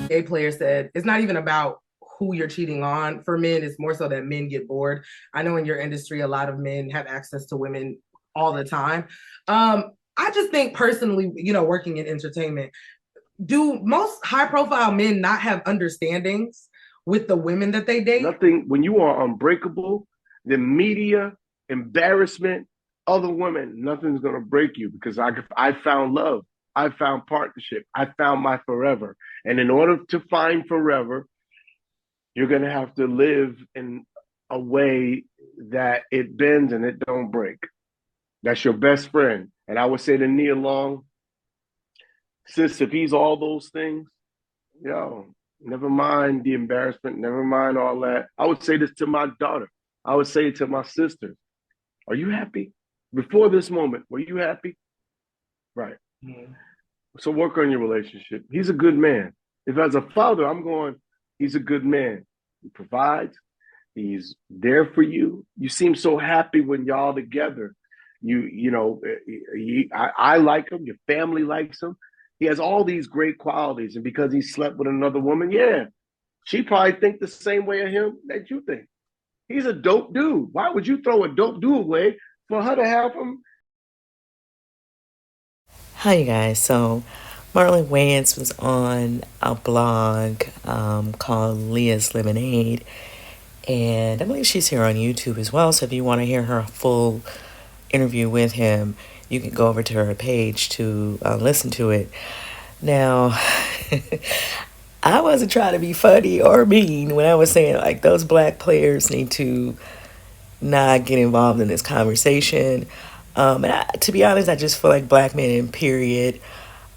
gay player said it's not even about who you're cheating on. For men, it's more so that men get bored. I know in your industry, a lot of men have access to women all the time. I just think personally, working in entertainment, do most high profile men not have understandings with the women that they date? Nothing, when you are unbreakable, the media, embarrassment, other women, nothing's going to break you because I found love. I found partnership. I found my forever. And in order to find forever, you're going to have to live in a way that it bends and it don't break. That's your best friend. And I would say to Nia Long, sis, if he's all those things, yo, never mind the embarrassment, never mind all that. I would say this to my daughter. I would say it to my sisters. Are you happy? Before this moment, were you happy? Right. Mm-hmm. So work on your relationship. He's a good man. If as a father, I'm going, he's a good man. He provides. He's there for you. You seem so happy when y'all together. I like him. Your family likes him. He has all these great qualities, and because he slept with another woman, yeah, she probably think the same way of him that you think. He's a dope dude. Why would you throw a dope dude away for her to have him? Hi, you guys. So, Marlon Wayans was on a blog called Leah's Lemonade, and I believe she's here on YouTube as well. So, if you want to hear her full interview with him, you can go over to her page to listen to it. Now, I wasn't trying to be funny or mean when I was saying like those black players need to not get involved in this conversation. To be honest, I just feel like black men, period,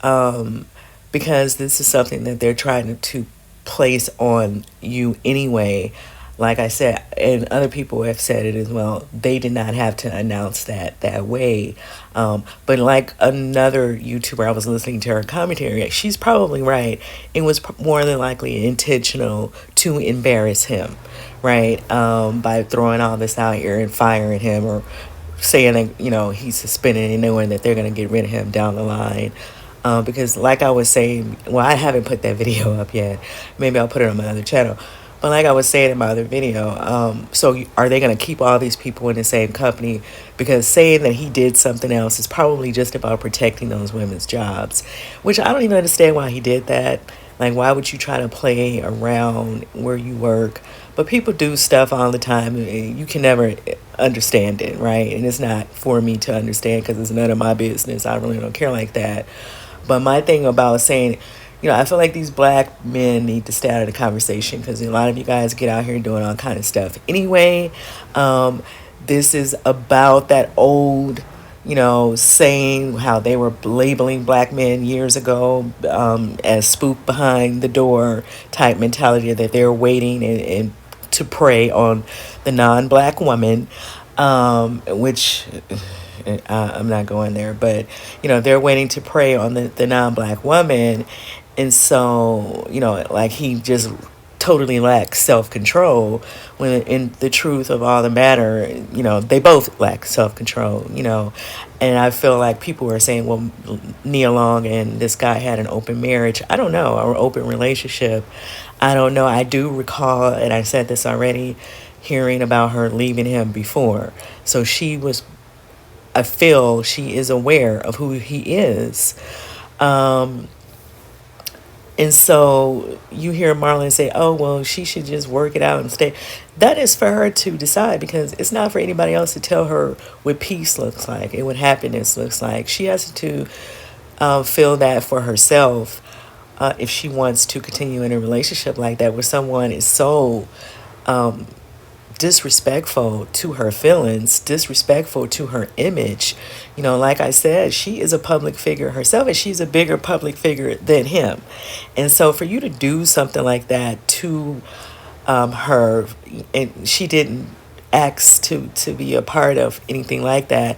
um, because this is something that they're trying to place on you anyway. Like I said, and other people have said it as well, they did not have to announce that way. But like another YouTuber, I was listening to her commentary, she's probably right. It was more than likely intentional to embarrass him, right? By throwing all this out here and firing him or saying that he's suspended and knowing that they're going to get rid of him down the line. Because like I was saying, well, I haven't put that video up yet. Maybe I'll put it on my other channel. But like I was saying in my other video, so are they going to keep all these people in the same company? Because saying that he did something else is probably just about protecting those women's jobs, which I don't even understand why he did that. Like, why would you try to play around where you work? But people do stuff all the time. You can never understand it, right? And it's not for me to understand because it's none of my business. I really don't care like that. But my thing about saying, I feel like these black men need to stay out of the conversation because a lot of you guys get out here doing all kind of stuff. Anyway, this is about that old, saying how they were labeling black men years ago as spook behind the door type mentality that they're waiting and to prey on the non-black woman, which I'm not going there, but they're waiting to prey on the non-black woman, and so like he just totally lacks self-control when in the truth of all the matter, they both lack self-control, and I feel like people are saying, well, Nia Long and this guy had an open marriage. I don't know, or open relationship. I don't know. I do recall, and I said this already, hearing about her leaving him before. So I feel she is aware of who he is. Um, and so you hear Marlon say, oh, well, she should just work it out and stay. That is for her to decide because it's not for anybody else to tell her what peace looks like and what happiness looks like. She has to feel that for herself if she wants to continue in a relationship like that where someone is so um, disrespectful to her feelings, disrespectful to her image. Like I said, she is a public figure herself and she's a bigger public figure than him. And so for you to do something like that to her, and she didn't ask to be a part of anything like that,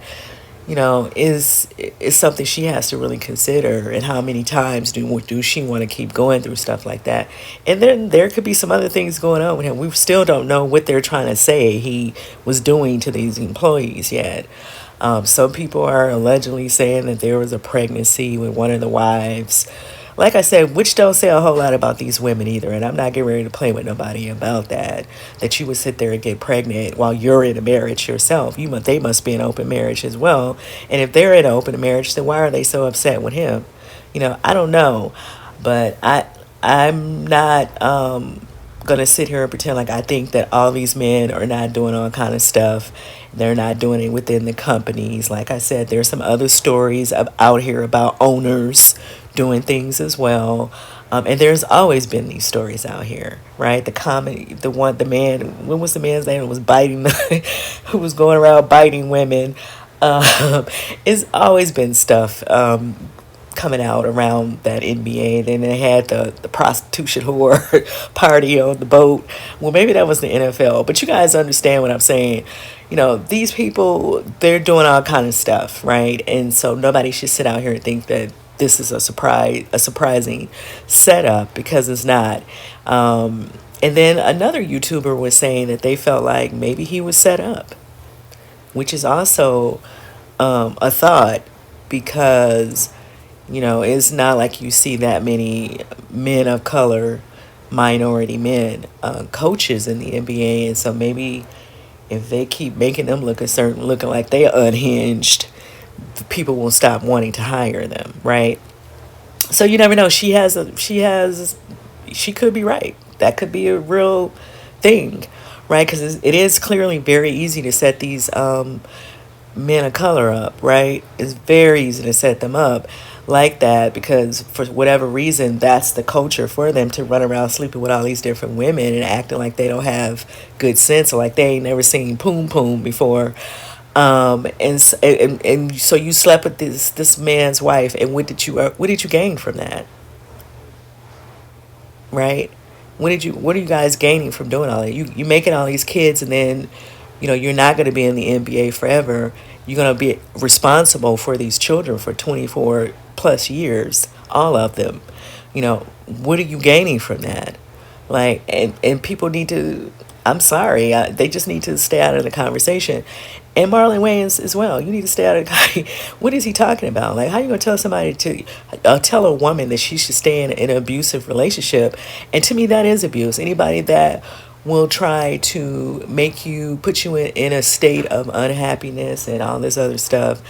is something she has to really consider. And how many times do she want to keep going through stuff like that? And then there could be some other things going on with him. We still don't know what they're trying to say he was doing to these employees yet. Some people are allegedly saying that there was a pregnancy with one of the wives. like I said, which don't say a whole lot about these women either. And I'm not getting ready to play with nobody about that. That you would sit there and get pregnant while you're in a marriage yourself. They must be in an open marriage as well. And if they're in an open marriage, then why are they so upset with him? I don't know, but I'm not gonna sit here and pretend like I think that all these men are not doing all kind of stuff. They're not doing it within the companies. Like I said, there's some other stories out here about owners doing things as well. And there's always been these stories out here, right? The man, when was the man's name? It was biting, who was going around biting women. It's always been stuff coming out around that NBA. Then they had the prostitution whore party on the boat. Well, maybe that was the NFL, but you guys understand what I'm saying. These people, they're doing all kind of stuff, right? And so nobody should sit out here and think that this is a surprising setup, because it's not. And then another YouTuber was saying that they felt like maybe he was set up, which is also a thought, because it's not like you see that many men of color, minority men, coaches in the NBA. And so maybe if they keep making them looking like they're unhinged, people will stop wanting to hire them, right? So you never know. She could be right. That could be a real thing, right? Because it is clearly very easy to set these men of color up, right? It's very easy to set them up like that, because for whatever reason, that's the culture for them, to run around sleeping with all these different women and acting like they don't have good sense, or like they ain't never seen poom poom before. And so you slept with this man's wife, and what did you gain from that, right? What are you guys gaining from doing all that? You making all these kids, and then you're not going to be in the NBA forever. You're going to be responsible for these children for 24 plus years, all of them. What are you gaining from that? Like, and people need to, I'm sorry, they just need to stay out of the conversation. And Marlon Wayans as well. You need to stay out of the what is he talking about? Like, how you going to tell somebody tell a woman that she should stay in an abusive relationship? And to me, that is abuse. Anybody that will try to put you in a state of unhappiness and all this other stuff,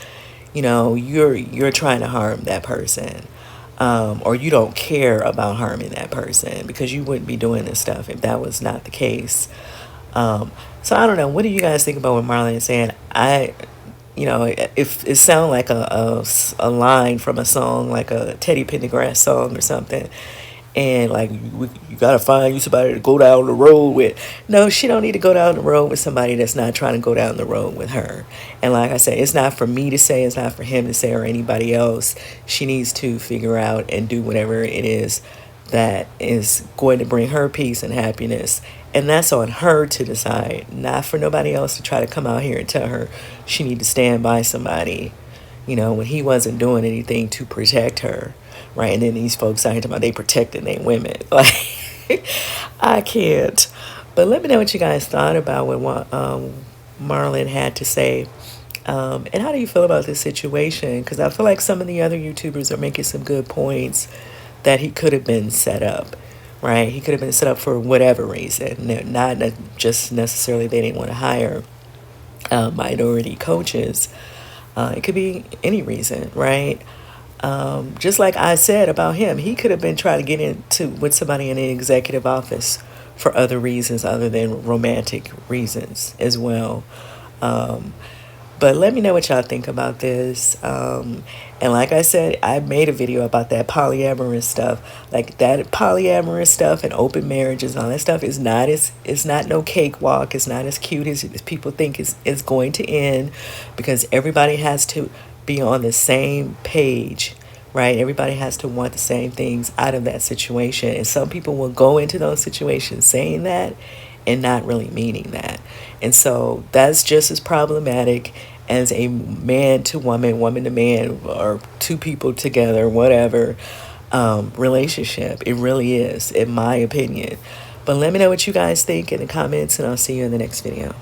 you're trying to harm that person. Or you don't care about harming that person, because you wouldn't be doing this stuff if that was not the case. So I don't know. What do you guys think about what Marlon is saying? If it sounds like a line from a song, like a Teddy Pendergrass song or something, and like you gotta find you somebody to go down the road with. No, she don't need to go down the road with somebody that's not trying to go down the road with her. And like I said, it's not for me to say, it's not for him to say, or anybody else. She needs to figure out and do whatever it is that is going to bring her peace and happiness. And that's on her to decide, not for nobody else to try to come out here and tell her she need to stand by somebody, when he wasn't doing anything to protect her, right? And then these folks out here talking about they protecting their women. Like, I can't. But let me know what you guys thought about what Marlon had to say. And how do you feel about this situation? Because I feel like some of the other YouTubers are making some good points that he could have been set up, right? He could have been set up for whatever reason, not just necessarily they didn't want to hire minority coaches. It could be any reason, right? Just like I said about him, he could have been trying to get into with somebody in the executive office for other reasons other than romantic reasons as well. But let me know what y'all think about this. And like I said, I made a video about that polyamorous stuff. Like, that polyamorous stuff and open marriages and all that stuff is not it's not no cakewalk. It's not as cute as people think it's going to end, because everybody has to be on the same page, right? Everybody has to want the same things out of that situation. And some people will go into those situations saying that and not really meaning that. And so that's just as problematic as a man to woman, woman to man, or two people together, whatever, relationship. It really is, in my opinion. But let me know what you guys think in the comments, and I'll see you in the next video.